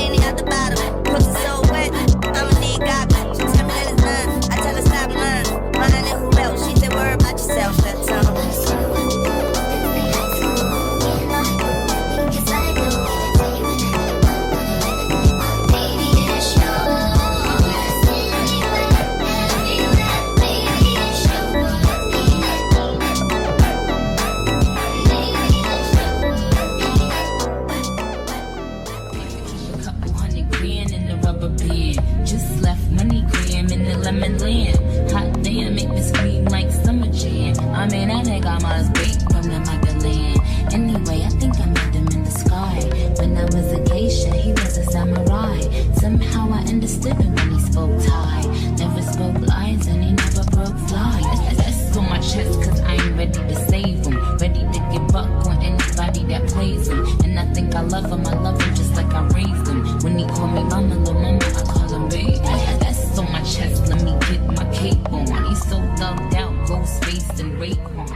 Henny out the bottle. Pussy so wet, I'ma need goggles. She tell me that it's mine, I tell her stop lying. Mine and who else? She said worry about yourself that time. Just left MoneyGram in the lemon land. Hot damn, make me scream like summer jam. I mean, that nigga must be from the motherland. Anyway, I think I met him in the sky. When I was a geisha, he was a samurai. Somehow I understood him when he spoke Thai. Never spoke lies and he never broke flies. That's on my chest cause I ain't ready to save him. Ready to give up on anybody that plays him. And I think I love him just like I raised him. When he called me mama, little mama, I call him baby. That's on my chest, let me get my cape on. He's so thugged out, ghost faced and Raekwon.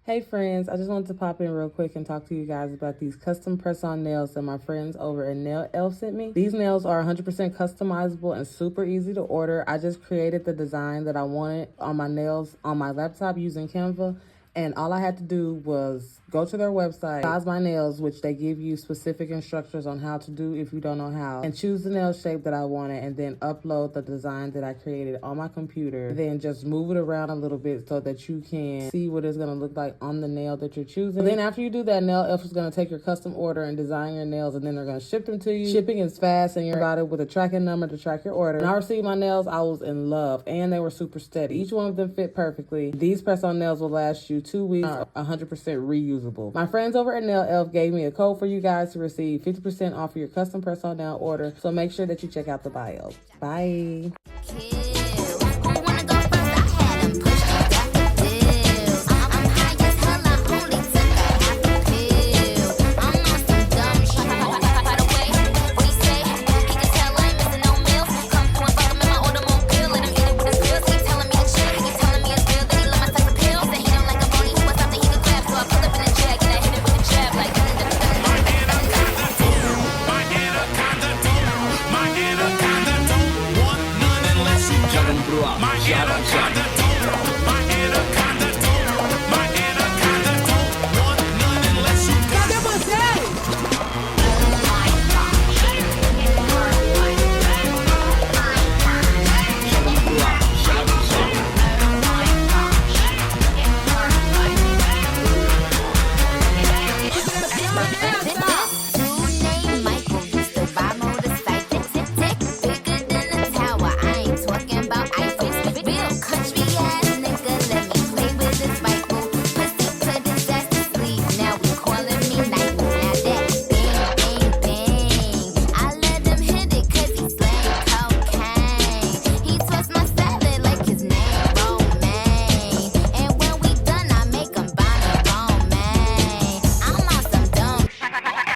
Hey friends, I just wanted to pop in real quick and talk to you guys about these custom press-on nails that my friends over at Nail Elf sent me. These nails are 100% customizable and super easy to order. I just created the design that I wanted on my nails on my laptop using Canva. And all I had to do was go to their website, size my nails, which they give you specific instructions on how to do if you don't know how, and choose the nail shape that I wanted, and then upload the design that I created on my computer. Then just move it around a little bit so that you can see what it's going to look like on the nail that you're choosing. Then after you do that, Nail Elf is going to take your custom order and design your nails, and then they're going to ship them to you. Shipping is fast, and you're about it with a tracking number to track your order. When I received my nails, I was in love, and they were super steady. Each one of them fit perfectly. These press-on nails will last you 2 weeks, 100% reusable. My friends over at Nail Elf gave me a code for you guys to receive 50% off your custom press-on nail order, so make sure that you check out the bio. Bye.